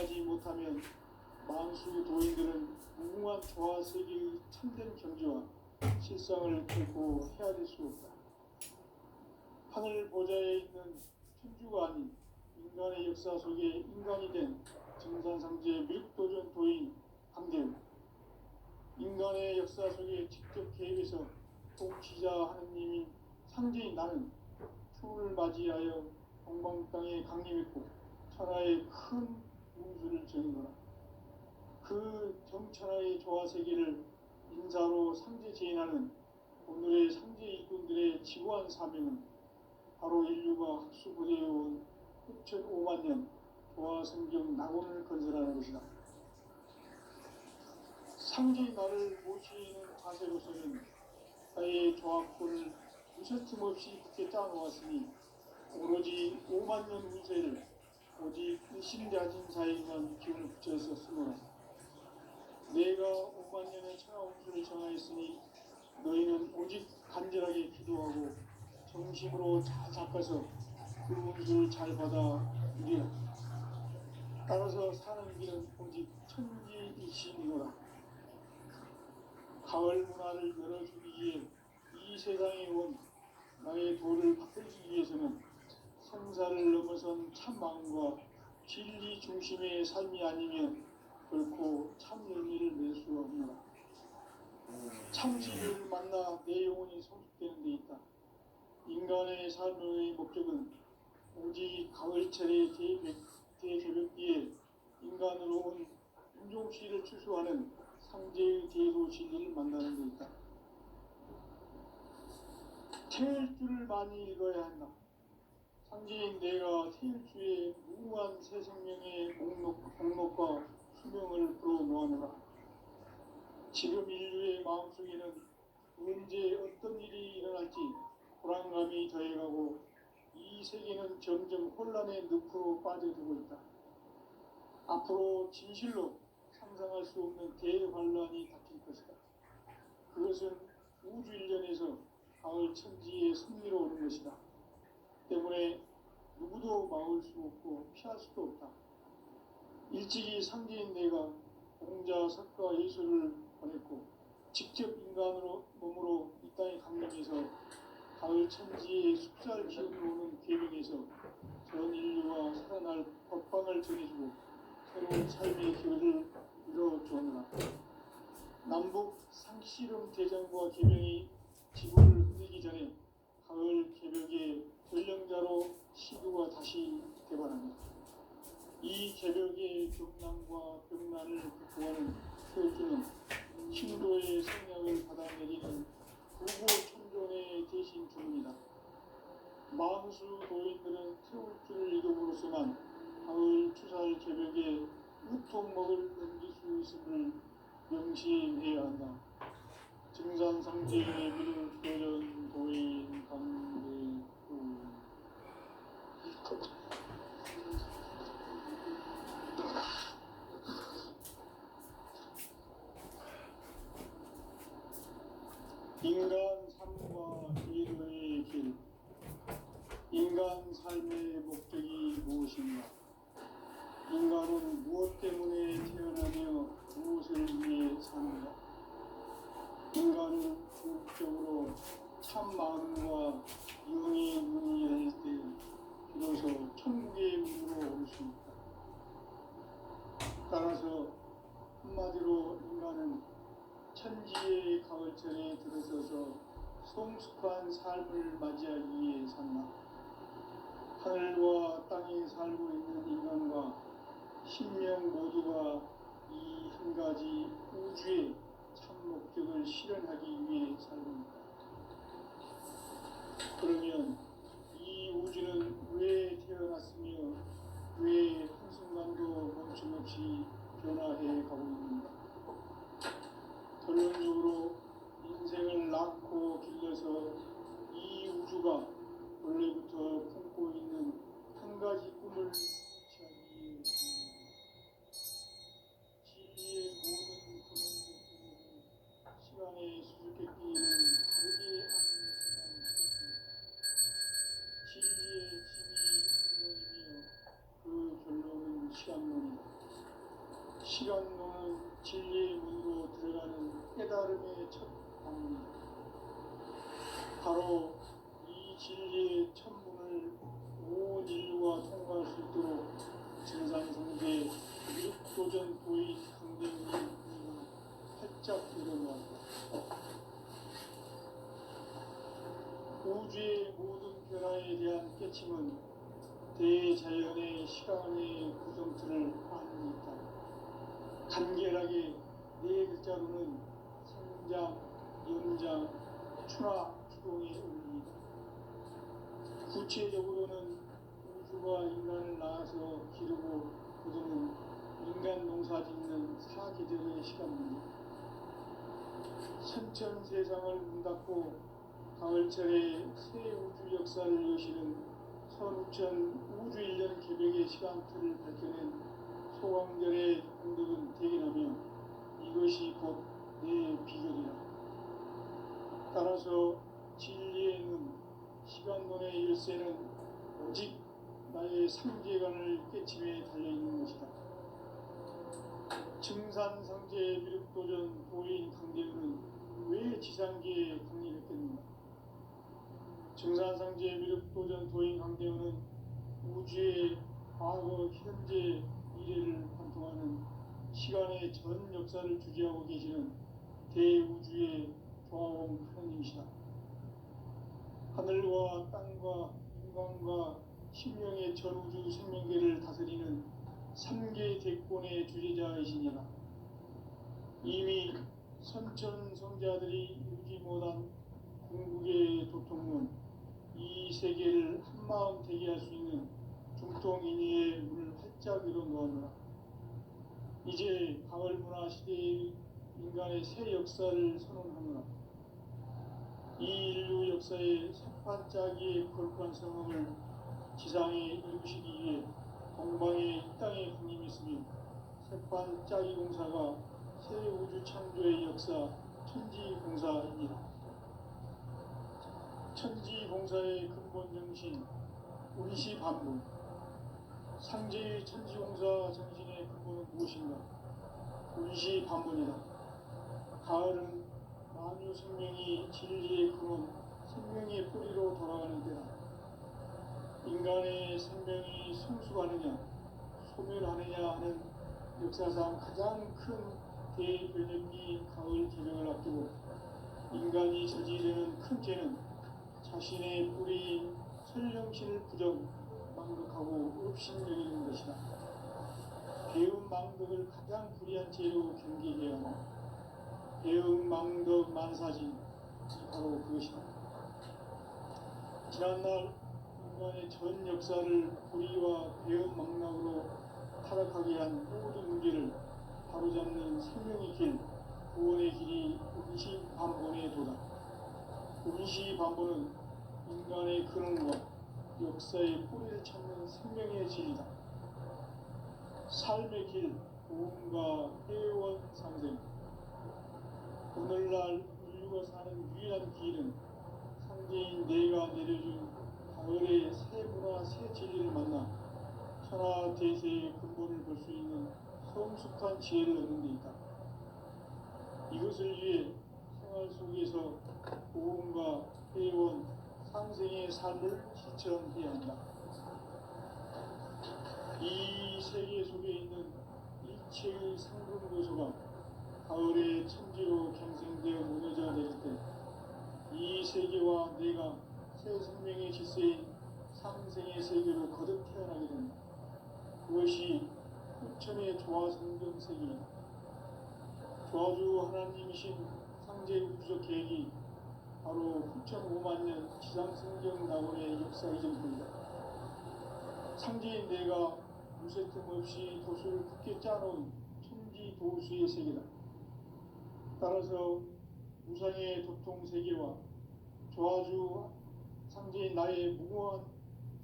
인정하지 못하면 만수 도인들은 무궁한 조화 세계의 참된 경지와 실상을 결코 헤아릴 수 없다. 하늘 보좌에 있는 천주가 아닌 인간의 역사 속에 인간이 된 증산상제 밀도전 도인 강대우, 인간의 역사 속에 직접 개입해서 통치자 하느님인 상제인 나는 추운을 맞이하여 동방 땅에 강림했고 천하의 큰 문수를 정거라. 그 정천하의 조화 세계를 인사로 상제 제인하는 오늘의 상제 일꾼들의 지구한 사명은 바로 인류가 학수부대해온 6,500만 년 조화 성경 낙원을 건설하는 것이다. 상제의 나를 모시는 자세로서는 나의 조합골을 무셔틈 없이 굳게 짜놓았으니 오로지 5만 년 운세를 오직 일심자진사에만 기운을 붙여서 쓰노라. 내가 5만 년의 천하 운수를 정하였으니 너희는 오직 간절하게 기도하고 정심으로 잘 닦아서 그 운수를 잘 받아 누리라. 따라서 사는 길은 오직 천지일심이노라. 가을 문화를 열어주기 위해 이 세상에 온 나의 도를 받들기 위해서는 성사를 넘어선 참 마음과 진리 중심의 삶이 아니면 결코 참 열매를 낼 수 없노라. 참 진리를 만나 내 영혼이 성숙되는 데 있다. 인간의 삶의 목적은 오직 가을철의 대개벽기에 인간으로 온 윤종씨를 추수하는 상제의 대도 진리를 만나는 데 있다. 태일주를 많이 읽어야 한다. 상제인 내가 태일주의 무궁한 새 생명의 목록과 수명을 불어모아노라. 지금 인류의 마음속에는 언제 어떤 일이 일어날지 불안감이 더해가고 이 세계는 점점 혼란의 늪으로 빠져들고 있다. 앞으로 진실로 상상할 수 없는 대환란이 닥칠 것이다. 그것은 우주 일련에서 가을 천지에 승리로 오는 것이다. 때문에 누구도 막을 수 없고 피할 수도 없다. 일찍이 상제인 내가 공자, 석가, 예수를 보냈고 직접 인간으로 몸으로 이 땅에 강림해서 가을 천지의 숲살 기운으로 오는 계명에서 전 인류와 살아날 법방을 전해주고 새로운 삶의 길을 이뤄주었노라. 남북 상씨름 대전과 계명이 지구를 흔들기 전에 가을 개벽의 전령자로 시도가 다시 되관합니다. 이 개벽의 경난과 병난을 극복하는 태울주는 신도의 성량을 받아내리는 부고 천존의 대신 주문이다. 만수 도인들은 태울주를 이름으로서만 가을 추살 개벽에 으통먹을 넘길 수 있음을 명심해야 한다. 증산상제의 밀도전 도인 강대우. 인간 삶과 이루의 길. 인간 삶의 목적이 무엇인가? 인간은 무엇 때문에 태어나며 무엇을 위해 사는가? 인간은 궁극적으로 참 마음과 영의 문이 열릴 때 비로소 천국의 문으로 올 수 있다. 따라서 한마디로 인간은 천지의 가을철에 들어서서 성숙한 삶을 맞이하기 위해 산다. 하늘과 땅에 살고 있는 인간과 신명 모두가 이 한 가지 우주의 참 목적을 실현하기 위해 살고 있다. 그러면 이 우주는 왜 태어났으며 왜 한순간도 멈춤없이 변화해 가고 있는가? 결론적으로 인생을 낳고 길러서 이 우주가 원래부터 품고 있는 한 가지 꿈을 성취하기 위해 진리의 모든 근원적인 시간의 수수께끼를 다르게 하는 시간을 시간론은 진리의 문으로 들어가는 깨달음의 첫 방문이다. 바로 이 진리의 첫 문을 온 인류가 통과할 수 있도록 증산성제 육도전 도인 강대인이 활짝 일어나왔다. 우주의 모든 변화에 대한 깨침은 대자연의 시간의 구성틀을 아는 있다. 간결하게 네 글자로는 생장, 연장, 추나 기동의 의미이다. 구체적으로는 우주가 인간을 낳아서 기르고 거두는 인간 농사 짓는 사계절의 시간입니다. 선천 세상을 문 닫고 가을철에 새 우주 역사를 여시는 선우천 우주 1년 개벽의 시간틀을 밝혀낸 소광절의 공덕은 대견하며 이것이 곧 내 비결이라. 따라서 진리에는 시간론의 열쇠는 오직 나의 상계관을 깨침에 달려있는 것이다. 증산상제 미륵도전 도인 강대우는 왜 지상계에 강림했겠는가? 증산상제 미륵도전 도인 강대우는 우주의 과거, 현재, 미래를 관통하는 시간의 전 역사를 주재하고 계시는 대우주의 조화공 하느님이시다. 하늘과 땅과 인간과 신명의 전우주 생명계를 다스리는 3개 대권의 주재자이시니라. 이미 선천성자들이 이루지 못한 궁극의 도통문, 이 세계를 한마음 되게 할 수 있는 중통인의의 문을 활짝 열어놓았노라. 이제 가을문화 시대의 인간의 새 역사를 선언하노라. 이 인류 역사의 새반짝이의 거룩한 성음을 지상에 이루시기 위해 동방의 이 땅에 군림했으며 새반짝이 공사가 새 우주 창조의 역사 천지공사입니다. 천지공사의 근본 정신 운시반문. 상제의 천지공사 정신의 근본은 무엇인가? 운시반문이다. 가을은 만유 생명이 진리의 근원, 생명의 뿌리로 돌아가는 때다. 인간의 생명이 성숙하느냐, 소멸하느냐 하는 역사상 가장 큰 대변혁이 가을 개명을 앞두고 인간이 저지르는 큰 죄는 자신의 뿌리인 설령신을 부정, 망극하고 업신여기는 것이다. 배움 망덕을 가장 불의한 죄로 경계해야 하고 배움 망덕 만사지 바로 그것이다. 지난날 인간의 전 역사를 불의와 배움 망락으로 타락하게 한 모든 문제를 바로잡는 생명의 길, 구원의 길이 운시반본의 도다. 운시반본은 인간의 근원과 역사의 뿌리를 찾는 생명의 진리다. 삶의 길, 고음과 회원 상생. 오늘날 인류가 사는 유일한 길은 상제인 내가 내려준 가을의 새 문화, 새 진리를 만나 천하 대세의 근본을 볼 수 있는 성숙한 지혜를 얻는 데 있다. 이것을 위해 생활 속에서 고음과 회원, 상생의 삶을 실천해야 한다. 이 세계 속에 있는 일체의 상근고소가 가을의 천지로 갱생되어 무너져 내릴 때 이 세계와 내가 새 생명의 질서인 상생의 세계로 거듭 태어나게 된다. 그것이 후천의 조화성경 세계이다. 조화주 하나님이신 상제 우주적 계획이 바로 9,500,000년 지상성경 낙원의 역사 이전입니다. 상제인 내가 무쇠 틈 없이 도수를 굳게 짜놓은 천지 도수의 세계다. 따라서 무상의 도통 세계와 조화주 상제인 나의 무궁한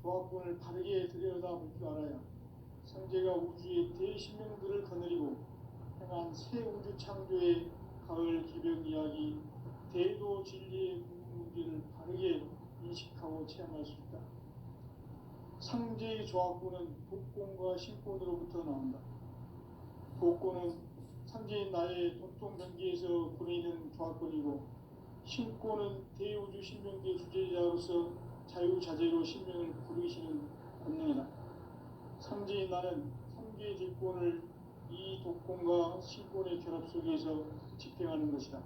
조화권을 바르게 들여다볼 줄 알아야 상제가 우주의 대신명들을 거느리고 행한 새 우주 창조의 가을 기병 이야기, 대도 진리의 문제를 바르게 인식하고 체험할 수 있다. 상제의 조합구는 복권과 신권으로부터 나온다. 복권은 상제인 나의 돈통병기에서 보내는 조합권이고, 신권은 대우주 신명계 주제자로서 자유자재로 신명을 부르시는 권능이다. 상제인 나는 3개의 질권을 이 독권과 신권의 결합 속에서 집행하는 것이다.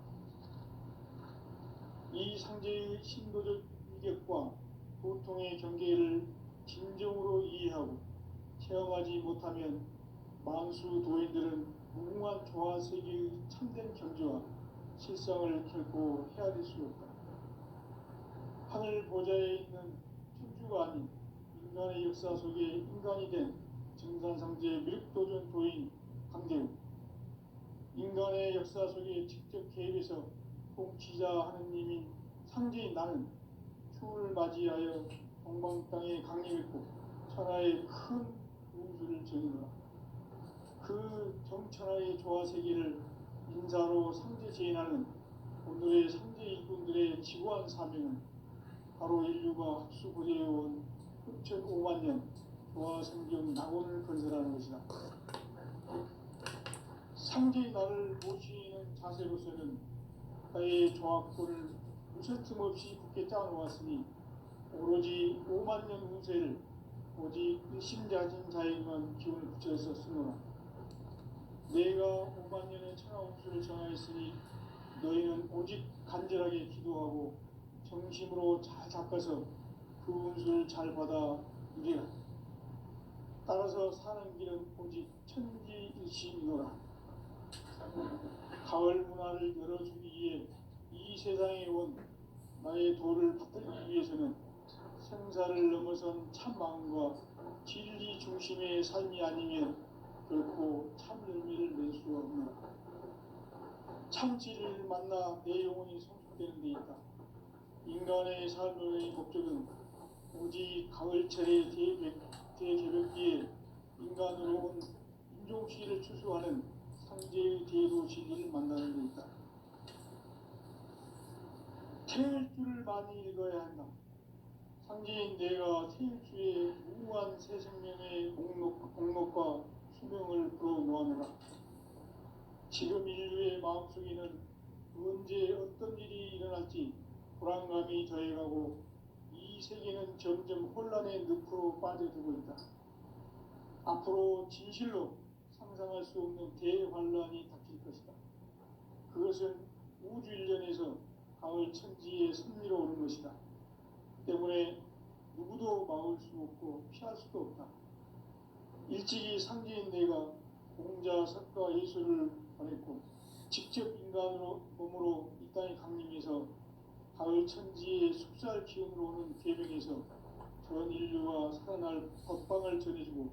이 상제의 신도적 위격과 도통의 경계를 진정으로 이해하고 체험하지 못하면 만수 도인들은 무궁한 조화세계의 참된 경지와 실상을 결코 헤아릴 수 없다. 하늘 보좌에 있는 천주가 아닌 인간의 역사 속에 인간이 된 증산상제 미륵도전 도인 강대우, 인간의 역사 속에 직접 개입해서 통치자 하느님인 상제인 나는 추후를 맞이하여 동방 땅에 강림했고 천하의 큰 우주를 정의노라. 그 정천하의 조화세계를 인사로 상제 제인하는 오늘의 상제 일꾼들의 지구한 사명은 바로 인류가 합수고대해온 흑천 5만 년 조화성경 낙원을 건설하는 것이다. 상제의 나를 모시는 자세로서는 나의 조합권을 무슨 틈 없이 굳게 짜놓았으니 오로지 5만 년 운세를 오직 일심자진 자에게만 기운을 붙여서 쓰노라. 내가 5만 년의 천하 운수를 정하였으니 너희는 오직 간절하게 기도하고 정심으로 잘 닦아서 그 운수를 잘 받아 누리라. 따라서 사는 길은 오직 천지일심이노라. 가을 문화를 열어주기 위해 이 세상에 온 나의 도를 받들기 위해서는 생사를 넘어선 참 마음과 진리 중심의 삶이 아니면 결코 참 열매를 낼 수 없노라. 참 진리를 만나 내 영혼이 성숙되는 데 있다. 인간의 삶의 목적은 오직 가을철의 대개벽기에 인간으로 온 인종시를 추수하는 상제의 대도 진리를 만나는 데 있다. 태일주를 많이 읽어야 한다. 상제인 내가 태일주의 무궁한 새 생명의 목록과 수명을 불어놓아노라. 지금 인류의 마음속에는 언제 어떤 일이 일어날지 불안감이 더해가고 이 세계는 점점 혼란의 늪으로 빠져들고 있다. 앞으로 진실로 상상할 수 없는 대환란이 닥칠 것이다. 그것은 우주 일련에서 가을 천지에 선미로 오는 것이다. 때문에 누구도 막을 수 없고 피할 수도 없다. 일찍이 상제인 내가 공자, 석가, 예수를 보냈고 직접 인간으로 몸으로 이 땅에 강림해서 가을 천지의 숙살 기운으로 오는 계명에서 전 인류가 살아날 법방을 전해주고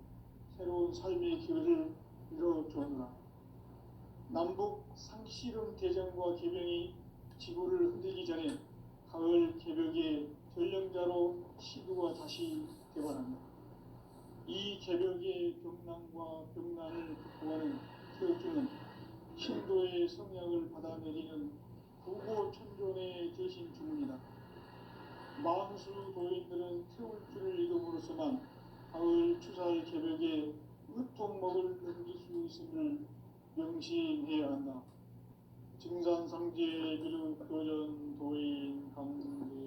새로운 삶의 기회를 이뤄주었노라. 남북 상씨름 대전과 계명이 지구를 흔들기 전에 가을 개벽의 전령자로 시두가 다시 개발한다. 이 개벽의 병난과 병난을 극복하는 태일주는 신도의 성향을 받아내리는 구고천존의 대신 주문이다. 만수 도인들은 태울주를 이름으로서만 가을 추살 개벽에 으통먹을 넘길 수 있음을 명심해야 한다. 증산상제 미륵도전 도인 강대우.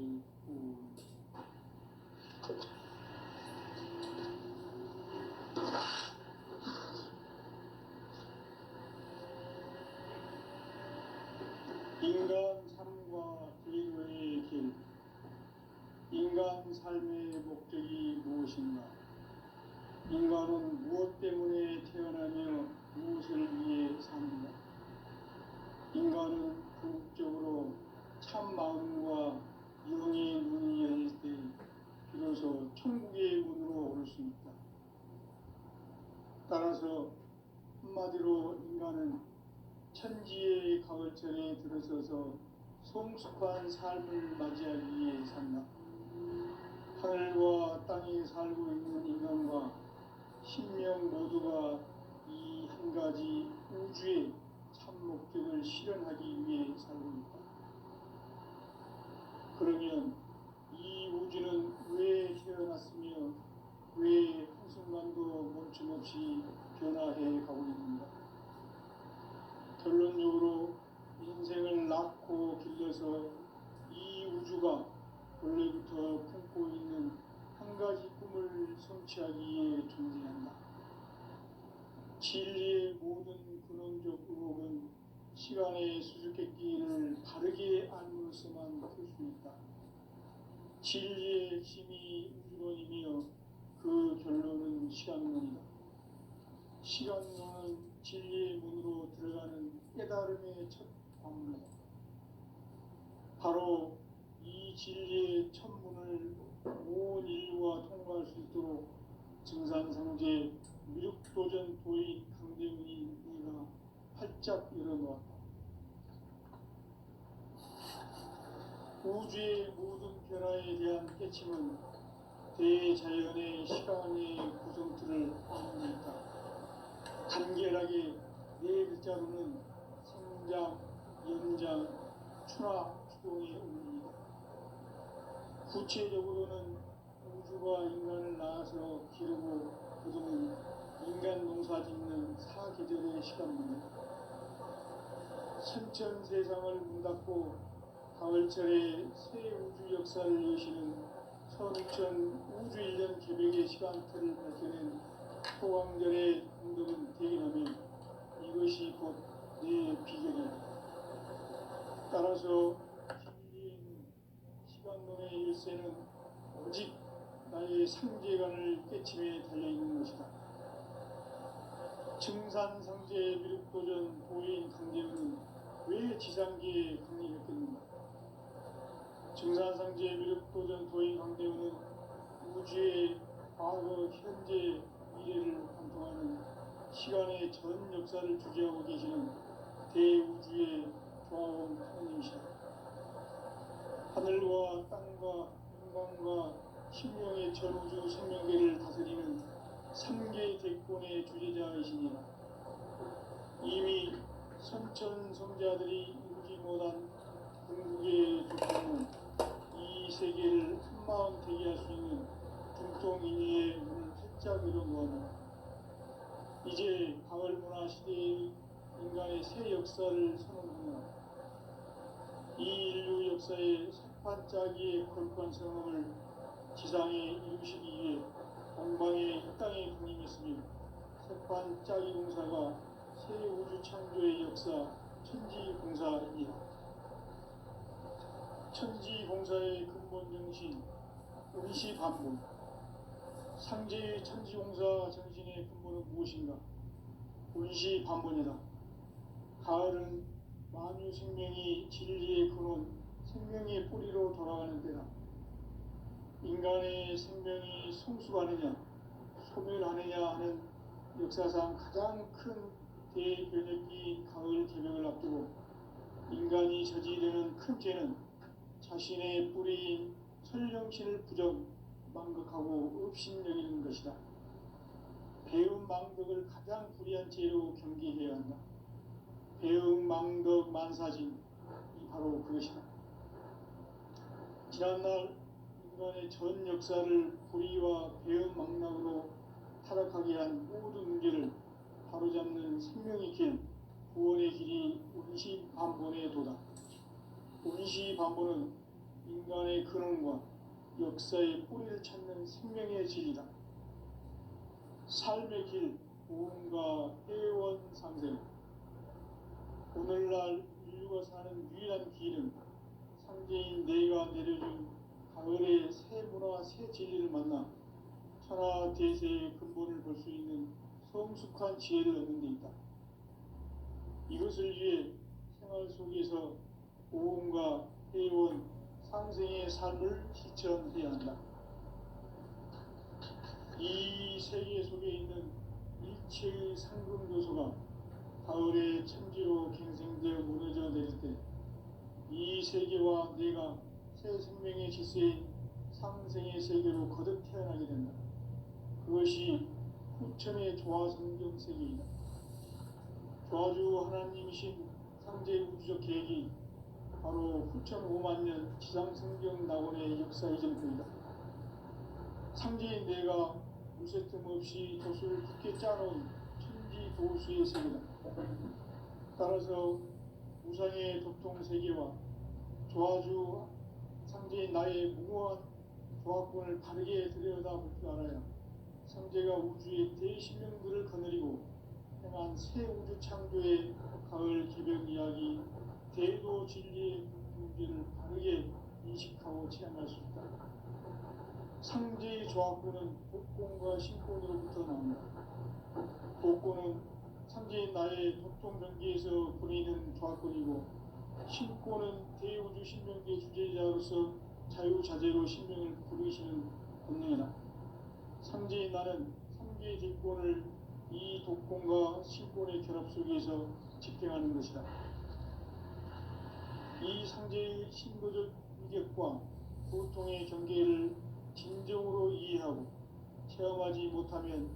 인간 삶과 기도의 길. 인간 삶의 목적이 무엇인가? 인간은 무엇 때문에 태어나며 무엇을 위해 삽니다. 인간은 궁극적으로 참 마음과 영의 문이 열릴 때 비로소 천국의 문으로 오를 수 있다. 따라서 한마디로 인간은 천지의 가을철에 들어서서 성숙한 삶을 맞이하기 위해 산다. 하늘과 땅에 살고 있는 인간과 신명 모두가 이 한 가지 우주의 참 목적을 실현하기 위해 살고 있다. 그러면 이 우주는 왜 태어났으며 왜 한순간도 멈춤없이 변화해 가고 있는가? 결론적으로 인생을 낳고 길러서 이 우주가 원래부터 품고 있는 한 가지 꿈을 성취하기 위해 존재한다. 진리의 모든 근원적 의혹은 시간의 수수께끼를 바르게 알므로서만 풀 수 있다. 진리의 핵심이 우주론이며 그 결론은 시간론이다. 시간론은 진리의 문으로 들어가는 깨달음의 첫 관문이다. 바로 이 진리의 첫 문을 온 인류가 통과할 수 있도록 증산상제 미륵도전 도인 강대훈이 내가 활짝 열어놓았다. 우주의 모든 변화에 대한 깨침은 대자연의 시간의 구성틀을 안고 있다. 간결하게 네 글자로는 성장, 연장, 추나 추동의 의미이다. 구체적으로는 우주가 인간을 낳아서 기르고 거두는 인간 농사 짓는 사계절의 시간입니다. 선천세상을 문닫고 가을철에 새 우주 역사를 여시는 선우천 우주일년 개벽의 시간틀을 밝혀낸 소강절의 공덕은 대견하며 이것이 곧 내 비결이다. 따라서 진리의 시간론의 일세는 오직 나의 상제관을 깨침에 달려있는 것이다. 증산상제 미륵도전 도인 강대훈은 왜 지상계에 강림했겠는가? 증산상제 미륵도전 도인 강대훈은 우주의 과거, 현재, 미래를 관통하는 시간의 전 역사를 주재하고 계시는 대우주의 조화원 하느님이시다. 하늘과 땅과 인간과 신명의 전우주 생명계를 다스리는 3개 대권의 주제자이시니라. 이미 선천성자들이 이루지 못한 궁극의 조건은 이 세계를 한마음 되게 할 수 있는 중통인의의 문을 활짝 열어놓았다. 이제 가을문화 시대의 인간의 새 역사를 선언하며 이 인류 역사의 석판짜기의 거룩한 성험을 지상에 이루시기 위해 동방의 이 땅에 군림했으며 석판짜기 공사가 새 우주 창조의 역사 천지공사이다. 천지공사의 근본 정신 운시반복. 상제의 천지공사 정신의 근본은 무엇인가? 운시반복이다. 가을은 만유 생명이 진리의 근원, 생명의 뿌리로 돌아가는 때다. 인간의 생명이 성숙하느냐, 소멸하느냐 하는 역사상 가장 큰 대변혁기 가을 개벽을 앞두고 인간이 저지르는 큰 죄는 자신의 뿌리인 설령신을 부정, 망극하고 업신여기는 것이다. 배움 망덕을 가장 불의한 죄로 경계해야 한다. 배움 망덕 만사진, 이 바로 그것이다. 지난날 인간의 전 역사를 불의와 배움 망락으로 타락하게 한 모든 문제를 바로잡는 생명의 길, 구원의 길이 운시반본의 도다. 운시반본은 인간의 근원과 역사의 뿌리를 찾는 생명의 진리다. 삶의 길, 보험과 회원 상생. 오늘날 인류가 사는 유일한 길은 상제인 내가 내려준 가을의 새 문화, 새 진리를 만나 천하 대세의 근본을 볼 수 있는 성숙한 지혜를 얻는 데 있다. 이것을 위해 생활 속에서 보험과 회원, 상생의 삶을 실천해야 한다. 이 세계 속에 있는 일체의 상금 요소가 가을의 천지로 갱생되어 무너져 내릴 때 이 세계와 내가 새 생명의 질서인 상생의 세계로 거듭 태어나게 된다. 그것이 후천의 조화성경 세계이다. 조화주 하나님이신 상제 우주적 계획이 바로 후천 5만 년 지상성경 낙원의 역사 이전부이다. 상제인 내가 무쇠 틈 없이 돛을 굳게 짜놓은 천지 도수의 세계다. 따라서 우상의 도통 세계와 조화주 상제인 나의 무모한 조합권을 바르게 들여다볼 줄 알아야 상제가 우주의 대신명들을 거느리고 행한 새 우주 창조의 가을 개벽 이야기, 대도 진리의 문제를 바르게 인식하고 체험할 수 있다. 상제의 조합권은 복권과 신권으로부터 나온다. 복권은 상제인 나의 도통 경계에서 보내는 조합권이고, 신권은 대우주 신명계 주제자로서 자유자재로 신명을 부르시는 본능이다. 상제인 나는 상계 대권을 이 독권과 신권의 결합 속에서 집행하는 것이다. 이 상제의 신도적 위격과 고통의 경계를 진정으로 이해하고 체험하지 못하면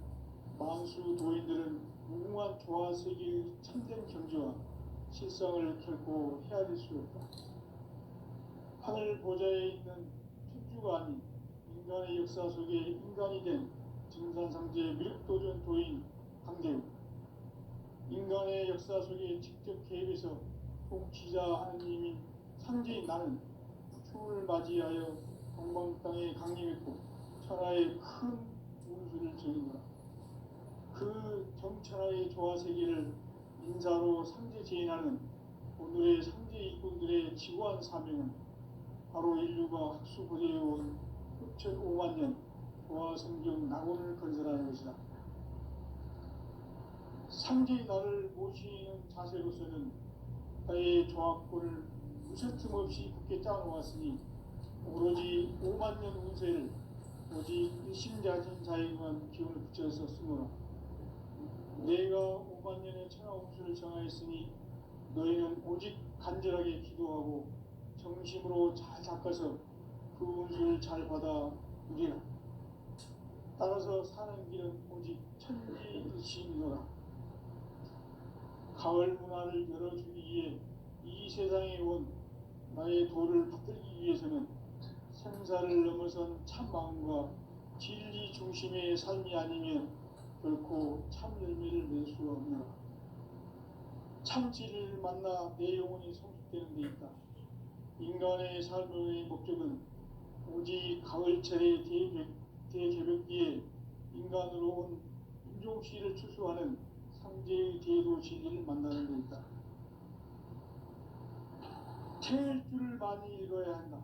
만수 도인들은 무궁한 조화 세계의 참된 경지와 실상을 결코 헤아릴 수 없다. 하늘 보좌에 있는 천주가 아닌 인간의 역사 속에 인간이 된 증산상제 미륵도전 도인 강대우, 인간의 역사 속에 직접 개입해서 통치자 하느님인 상제인 나는 추운을 맞이하여 동방 땅에 강림했고 천하의 큰 운수를 적인다. 그 정천하의 조화 세계를 인사로 상제 제인하는 오늘의 상제 일꾼들의 지구한 사명은 바로 인류가 학수 고대해온 6,500만 년 조화 성경 낙원을 건설하는 것이다. 상제의 나를 모시는 자세로서는 나의 조합권을 무쇠틈 없이 굳게 짜놓았으니 오로지 5만 년 운세를 오직 일심자진 자에게만 기운을 붙여서 쓰므로 내가 5만 년의 천하 운수를 정하였으니 너희는 오직 간절하게 기도하고 정심으로 잘 닦아서 그 운수를 잘 받아 누리라. 따라서 사는 길은 오직 천지일심이노라. 가을 문화를 열어주기 위해 이 세상에 온 나의 도를 받들기 위해서는 생사를 넘어선 참 마음과 진리 중심의 삶이 아니면 결코 참 열매를 낼 수 없노라. 참 진리를 만나 내 영혼이 성숙되는 데 있다. 인간의 삶의 목적은 오직 가을철의 대개벽기에 인간으로 온 인종씨를 추수하는 상제의 대도 진리를 만나는 데 있다. 태일주를 많이 읽어야 한다.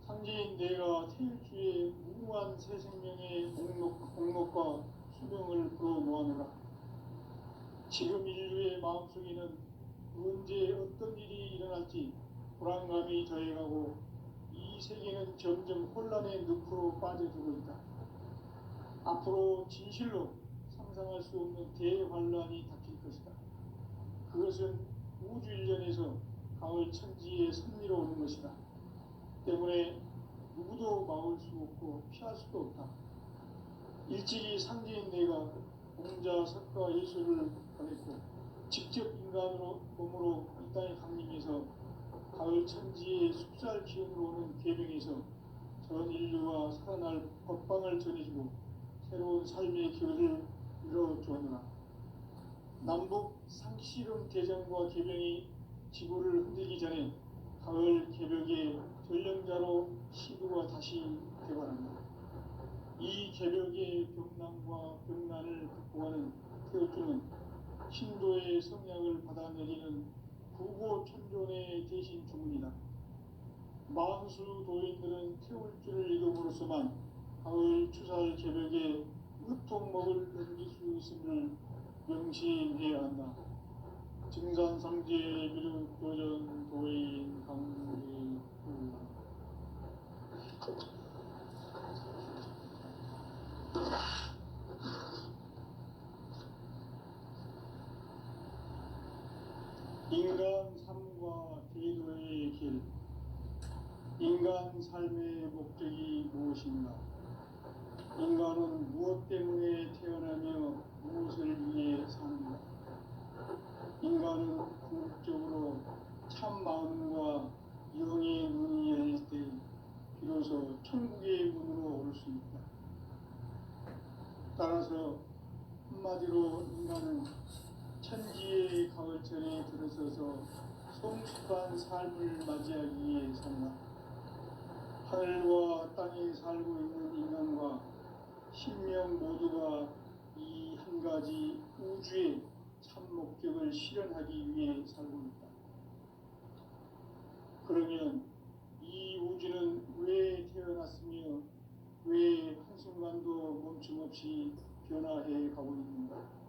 상제인 내가 태일주의 무궁한 새 생명의 목록과 수명을 불어모아노라. 지금 인류의 마음속에는 언제 어떤 일이 일어날지 불안감이 더해가고 이 세계는 점점 혼란의 늪으로 빠져들고 있다. 앞으로 진실로 상상할 수 없는 대환란이 닥칠 것이다. 그것은 우주 일련에서 가을 천지의 섭리로 오는 것이다. 때문에 누구도 막을 수 없고 피할 수도 없다. 일찍이 상제인 내가 공자, 석가, 예수를 보냈고 직접 인간으로 몸으로 이 땅에 강림해서 가을 천지의 숲살 기운으로 오는 계명에서 전 인류와 살아날 법방을 전해주고 새로운 삶의 길을 이뤄주었노라. 남북 상씨름 대전과 계명이 지구를 흔들기 전에 가을 개벽의 전령자로 시부가 다시 되관한다. 이 개벽의 병난과 병난을 극복하는 태우주는 신도의 성량을 받아내리는 구고천존의 대신 주문이다. 만수 도인들은 태울주를 읽음으로써만 가을 추살 개벽에 으통먹을 넘길 수 있음을 명심해야 한다. 증산상제 미륵도전 도인 강대우. 인간 삶과 대도의 길. 인간 삶의 목적이 무엇인가? 인간은 무엇 때문에 태어나며 무엇을 위해 사는가? 인간은 궁극적으로 참 마음과 영의 눈이 열릴 때 비로소 천국의 문으로 오를 수 있다. 따라서 한마디로 인간은 천지의 가을철에 들어서서 성숙한 삶을 맞이하기 위해 산다. 하늘과 땅에 살고 있는 인간과 신명 모두가 이 한 가지 우주의 참 목적을 실현하기 위해 살고 있다. 그러면 이 우주는 왜 태어났으며 왜 한순간도 멈춤 없이 변화해 가고 있는가?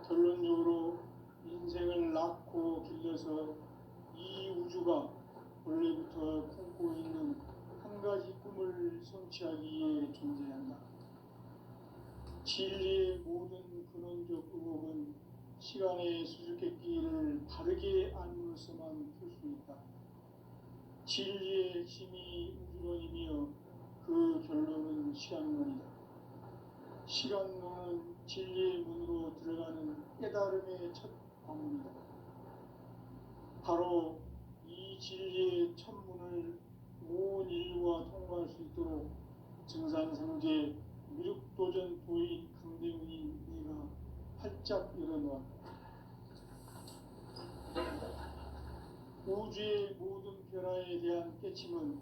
결론적으로 인생을 낳고 길러서 이 우주가 원래부터 품고 있는 한 가지 꿈을 성취하기 위해 존재한다. 진리의 모든 근원적 의혹은 시간의 수수께끼를 바르게 알므로서만 풀 수 있다. 진리의 핵심이 우주론이며 그 결론은 시간론이다. 시간론은 진리의 문으로 들어가는 깨달음의 첫 방문이다. 바로 이 진리의 첫 문을 온 인류가 통과할 수 있도록 증산상제 미륵도전 도인 강대훈이 내가 활짝 열어놓았다. 우주의 모든 변화에 대한 깨침은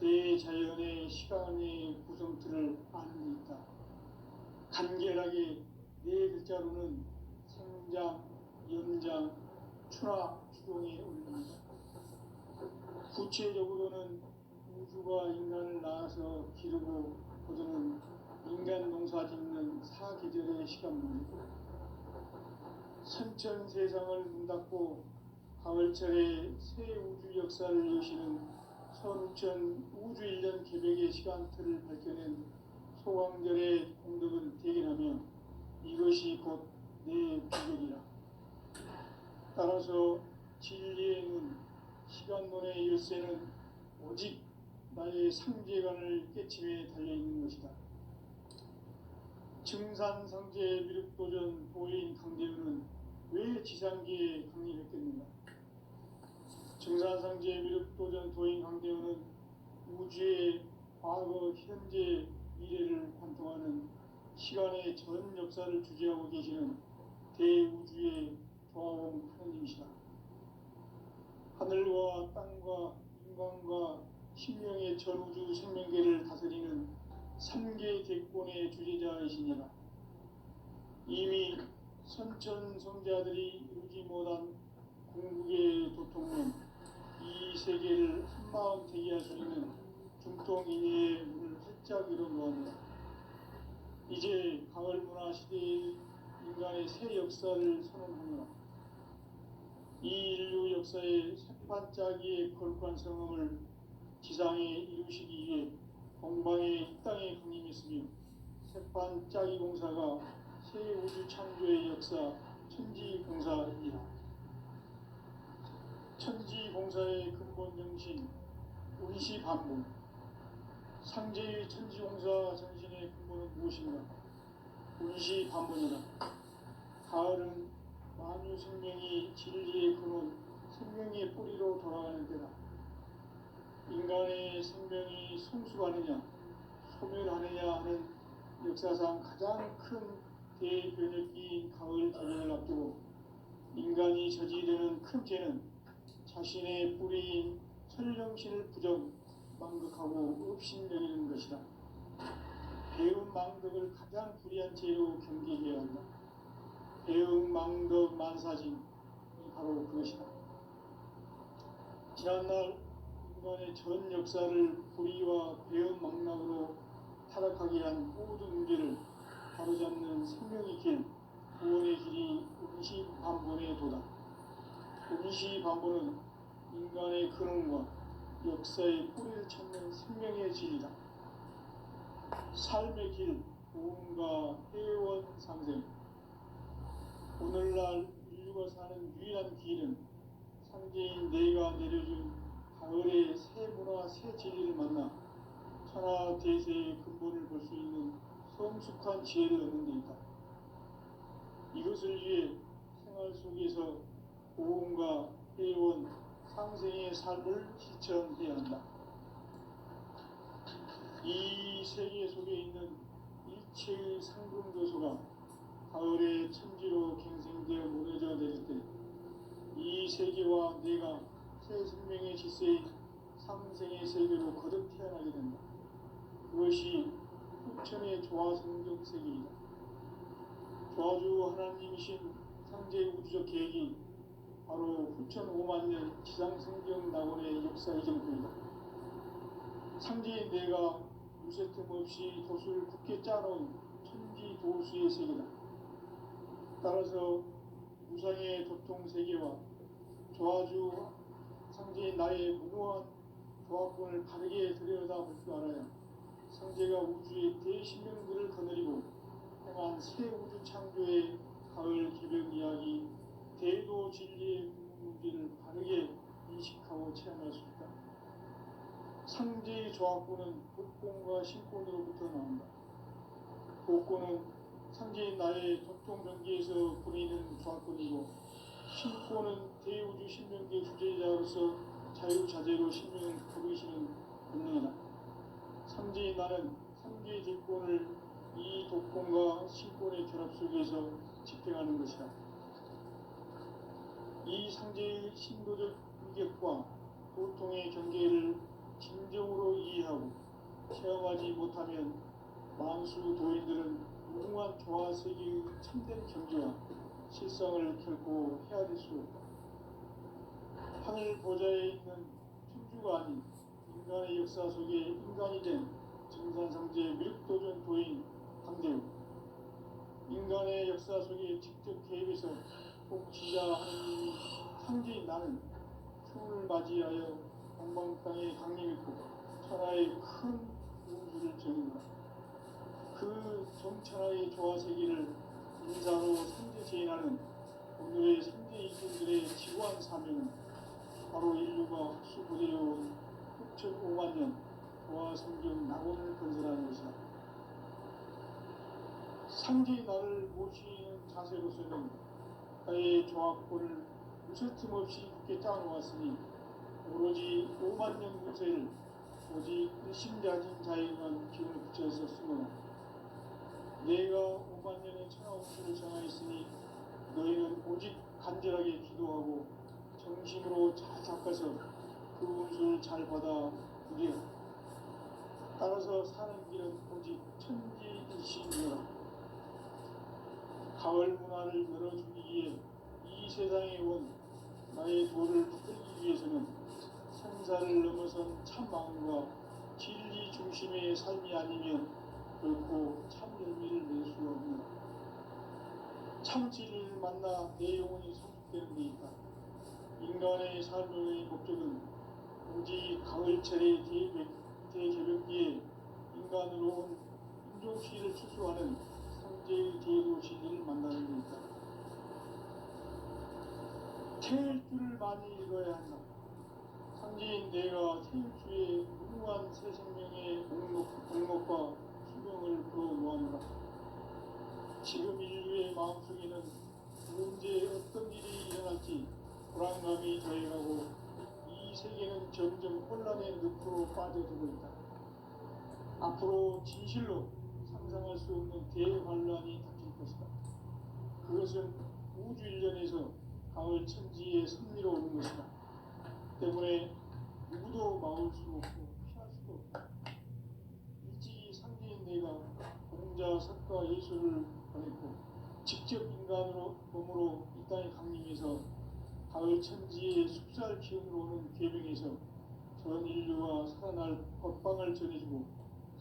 대자연의 시간의 구성틀을 아는 데 있다. 간결하게 네 글자로는 생장, 연장, 추나 추동에 올립니다. 구체적으로는 우주가 인간을 낳아서 기르고 거두는 인간 농사 짓는 사계절의 시간물이고, 선천 세상을 문닫고 가을철에 새 우주 역사를 여시는 선우천 우주 1년 개백의 시간틀을 밝혀낸 소강절의 공덕을 대견하며 이것이 곧 내 비결이라. 따라서 진리의 문, 시간론의 열쇠는 오직 나의 상제관을 깨침에 달려있는 것이다. 증산상제 미륵도전 도인 강대훈은 왜 지상계에 강림했겠는가? 증산상제 미륵도전 도인 강대훈은 우주의 과거, 현재, 미래를 관통하는 시간의 전 역사를 주재하고 계시는 대우주의 조화원 하느님이시다. 하늘과 땅과 인간과 신명의 전우주 생명계를 다스리는 3개 대권의 주제자이시니라. 이미 선천성자들이 이루지 못한 궁극의 도통은 이 세계를 한마음 되게 할 수 있는 중통인의 문을 활짝 열어놓았다. 이제 가을 문화 시대의 인간의 새 역사를 선언하노라. 이 인류 역사의 새반짝이의 거룩한 성음을 지상에 이루시기 위해 동방에 이 땅에 강림했으며, 새반짝이 공사가 새 우주 창조의 역사 천지공사이라. 천지공사의 근본 정신 운시반본, 상제의 천지공사 정신의 근본은 무엇인가? 운시반본이다. 가을은 만유 생명이 진리의 근원, 생명의 뿌리로 돌아가는 때다. 인간의 생명이 성숙하느냐, 소멸하느냐 하는 역사상 가장 큰 대변혁기인 가을 개변을 앞두고 인간이 저지르는 큰 죄는 자신의 뿌리인 천령신을 부정, 망극하고 업신여기는 것이다. 배운 망덕을 가장 불의한 죄로 경계해야 한다. 배운 망덕 만사진이 바로 그것이다. 지난날 인간의 전 역사를 불의와 배운 망락으로 타락하게 한 모든 문제를 바로잡는 생명의 길, 구원의 길이 운시반본의 도다. 운시반본은 인간의 근원과 역사의 뿌리를 찾는 생명의 진리다. 삶의 길, 구원과 회원 상생. 오늘날 인류가 사는 유일한 길은 상제인 내가 내려준 가을의 새 문화, 새 진리를 만나 천하 대세의 근본을 볼 수 있는 성숙한 지혜를 얻는 데 있다. 이것을 위해 생활 속에서 보험과 회원, 상생의 삶을 실천해야 한다. 이 세계 속에 있는 일체의 상금 교수가 가을의 천지로 갱생 세계와 내가 새 생명의 질서인 상생의 세계로 거듭 태어나게 된다. 그것이 후천의 조화성경 세계이다. 조화주 하나님이신 상제 우주적 계획이 바로 후천 5만 년 지상성경 낙원의 역사 이정표이다. 상제인 내가 유세틈 없이 도수를 굳게 짜놓은 천지 도수의 세계다. 따라서 무상의 도통 세계와 조화주 상제인 나의 무모한 조화권을 바르게 들여다볼 줄 알아야 상제가 우주의 대신명들을 거느리고 행한 새 우주 창조의 가을 기병 이야기 대도 진리의 문제를 바르게 인식하고 체험할 수 있다. 상제의 조화권은 복권과 신권으로부터 나온다. 복권은 상제인 나의 도통 경계에서 보내는 조화권이고, 신권은 대우주 신명계 주제자로서 자유자재로 신명을 부르시는 본능이다. 상제인 나는 상제의 질권을 이 독권과 신권의 결합 속에서 집행하는 것이다. 이 상제의 신도적 인격과 도통의 경계를 진정으로 이해하고 체험하지 못하면 만수 도인들은 무궁한 조화 세계의 참된 경지와 실상을 결코 헤아릴 수 없다. 하늘 보좌에 있는 천주가 아닌 인간의 역사 속에 인간이 된 증산상제 밀도전 도인 강대우, 인간의 역사 속에 직접 개입해서 복지자 하느님이 상제인 나는 추운을 맞이하여 동방 땅에 강림했고 천하의 큰 우주를 정의하라. 그 정천하의 조화 세계를 인사로 상제 제인하는 오늘의 상제 이군들의 지구한 사명은 바로 인류가 흡수부대해온 6,5만 년 조화 성경 낙원을 건설하는 것이다. 상제의 나를 모시는 자세로서는 나의 조화권을 무쇠틈 없이 굳게 짜놓았으니 오로지 5만 년 문세를 오직 일심자진 자에게만 기운을 붙여서 쓰노라. 내가 5만 년의 천하 운수를 정하였으니 너희는 오직 간절하게 기도하고 정심으로 잘 닦아서 그 운수를 잘 받아 누리라. 따라서 사는 길은 오직 천지일신이라. 가을 문화를 열어주기 위해 이 세상에 온 나의 도를 붙들기 위해서는 생사를 넘어선 참 마음과 진리 중심의 삶이 아니면 결코 참 열매를 낼 수 없느라. 참 진리를 만나 내 영혼이 성숙되는 데 있다. 인간의 삶의 목적은 오직 가을철의 대개벽기에 인간으로 온 인종시를 추수하는 상제의 대도 진리를 만나는 데 있다. 태일 줄을 많이 읽어야 한다. 상제인 내가 태일주의 무궁한 새 생명의 목록과 수명을 불어놓았노라. 지금 인류의 마음속에는 언제 어떤 일이 일어날지 불안감이 더해가고 이 세계는 점점 혼란의 늪으로 빠져들고 있다. 앞으로 진실로 상상할 수 없는 대환란이 닥칠 것이다. 그것은 우주 일련에서 가을 천지의 섭리로 오는 것이다. 때문에 누구도 막을 수 없고 피할 수도 없다. 일찍이 상제인 내가 공자, 석가, 예수를 보냈고 직접 인간으로 몸으로 이 땅에 강림해서 가을 천지의 숲살 기운으로 오는 계명에서 전 인류와 살아날 법방을 전해주고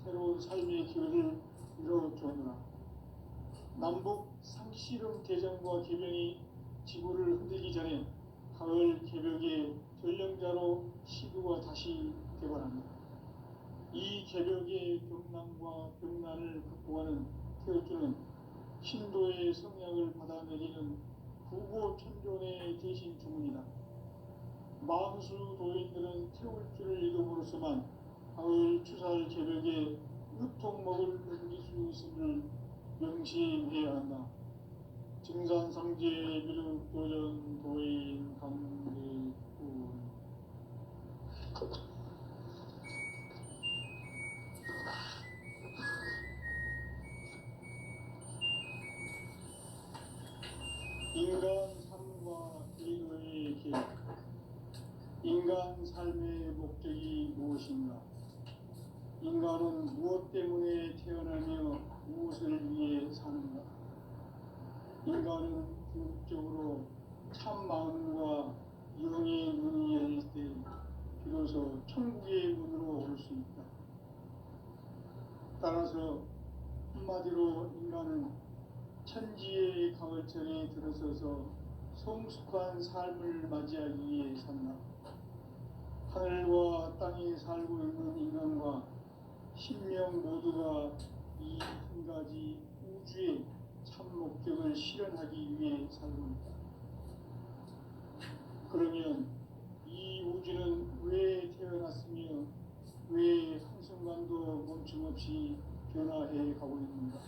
새로운 삶의 기회를 이뤄주었노라. 남북 상씨름 대전과 계명이 지구를 흔들기 전에 가을 개벽의 전령자로 시구가 다시 개발합니다. 이 개벽의 병난과 병난을 극복하는 태울주는 신도의 성약을 받아내리는 구고천존의 대신 주문이다. 만수 도인들은 태울주를 읽음으로써만 가을 추살 개벽에 으통먹을 넘길 수 있음을 명심해야 한다. 증산상제 미륵도전 도인 강대군. 인간 삶과 인류의 길. 인간 삶의 목적이 무엇인가? 인간은 무엇 때문에 태어나며 무엇을 위해 사는가? 인간은 궁극적으로 참 마음과 영의 눈이 열릴 때 비로소 천국의 문으로 올 수 있다. 따라서 한마디로 인간은 천지의 가을철에 들어서서 성숙한 삶을 맞이하기 위해 산다. 하늘과 땅에 살고 있는 인간과 신명 모두가 이 한 가지 우주의 참 목적을 실현하기 위해 살고 있다. 그러면 이 우주는 왜 태어났으며 왜 한순간도 멈춤없이 변화해 가고 있는가?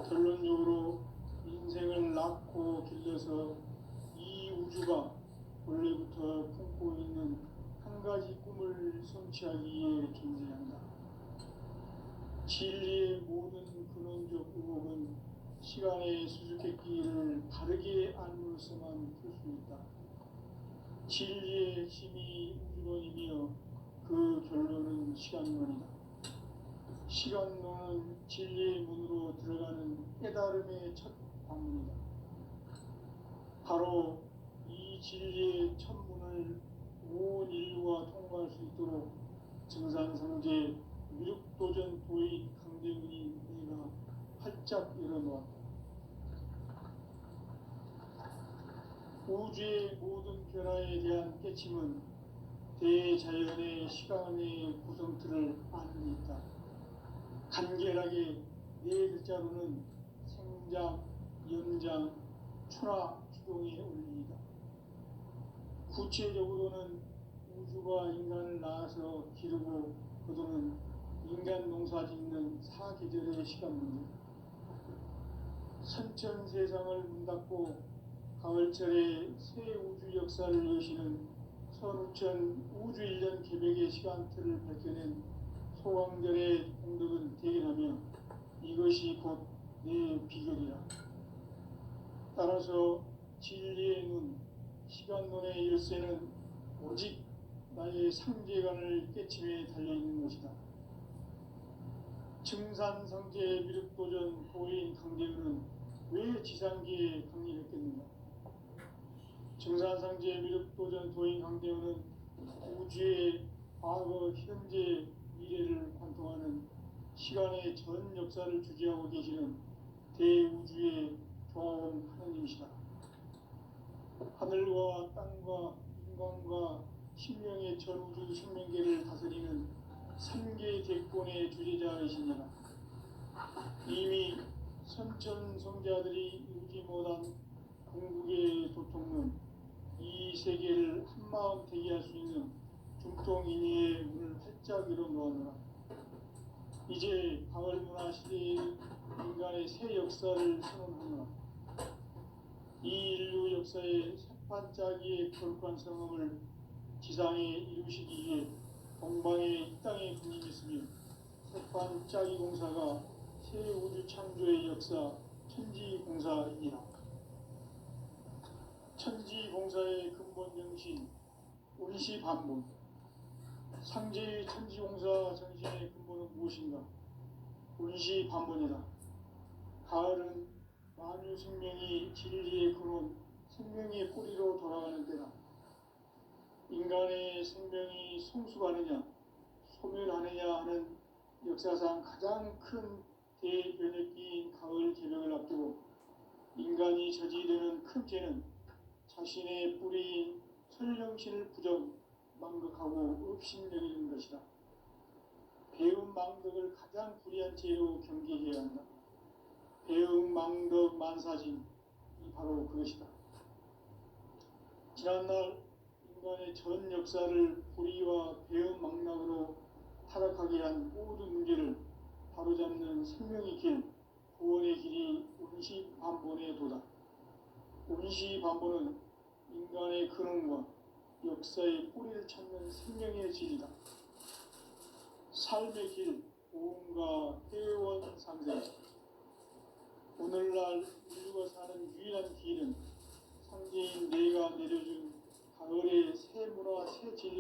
결론적으로 인생을 낳고 길러서 이 우주가 원래부터 품고 있는 한 가지 꿈을 성취하기 위해 존재한다. 진리의 모든 근원적 의혹은 시간의 수수께끼를 바르게 알므로서만 풀 수 있다. 진리의 핵심이 우주론이며 그 결론은 시간론이다. 시간론은 진리의 문으로 들어가는 깨달음의 첫 방문이다. 바로 이 진리의 첫 문을 온 인류가 통과할 수 있도록 증산성제 미륵도전 도의 강대훈이 내가 활짝 열어놓았다. 우주의 모든 변화에 대한 깨침은 대자연의 시간의 구성틀을 아는 데 있다. 간결하게 네 글자로는 생장, 연장, 추나 추동의 원리이다. 구체적으로는 우주가 인간을 낳아서 기르고 거두는 인간 농사 짓는 사계절의 시간 문제. 선천 세상을 문 닫고 가을철에 새 우주 역사를 여시는 선우천 우주 1년 계획의 시간틀을 밝혀낸 소강절의 공덕은 대견하며 이것이 곧 내 비결이라. 따라서 진리의 눈, 시간론의 열쇠는 오직 나의 상제관을 깨침에 달려있는 것이다. 증산성제 미륵도전 도인 강대훈은 왜 지상계에 강림했겠는가? 증산성제 미륵도전 도인 강대훈은 우주의 과거, 현재, 미래를 관통하는 시간의 전 역사를 주재하고 계시는 대우주의 조화원 하나님이시다. 하늘과 땅과 인간과 신명의 전우주 생명계를 다스리는 3개 대권의 주재자이시니라. 이미 선천성자들이 이루지 못한 궁극의 도통론, 이 세계를 한마음 되게 할 수 있는 중통인의의 문을 활짝 열어놓았노라. 이제 가을 문화 시대의 인간의 새 역사를 선언하노라. 이 인류 역사의 새반짝이의 거룩한 성음을 지상에 이루시기 위해 동방에 이 땅에 군림했으며 새반짝이 공사가 새 우주 창조의 역사 천지공사이니라. 천지공사의 근본 정신 운시반본. 상제의 천지공사 정신의 근본은 무엇인가? 운시반본이다. 가을은 만유 생명이 진리의 근원, 생명의 뿌리로 돌아가는 때다. 인간의 생명이 성숙하느냐, 소멸하느냐 하는 역사상 가장 큰 대변혁기인 가을 개벽을 앞두고 인간이 저지르는 큰 죄는 자신의 뿌리인 설령신을 부정, 망극하고 업신여기는 것이다. 배움 망덕을 가장 불의한 죄로 경계해야 한다. 배움 망덕 만사진이 바로 그것이다. 지난날 인간의 전 역사를 불의와 배움 망락으로 타락하게 한 모든 문제를 바로잡는 생명의 길, 구원의 길이 운시반본의 도다. 운시반본은 인간의 근원과 역사의 뿌리를 찾는 생명의 진리다. 삶의 길, 보험과 회원 상생. 오늘날 인류가 사는 유일한 길은 상제인 내가 내려 진리를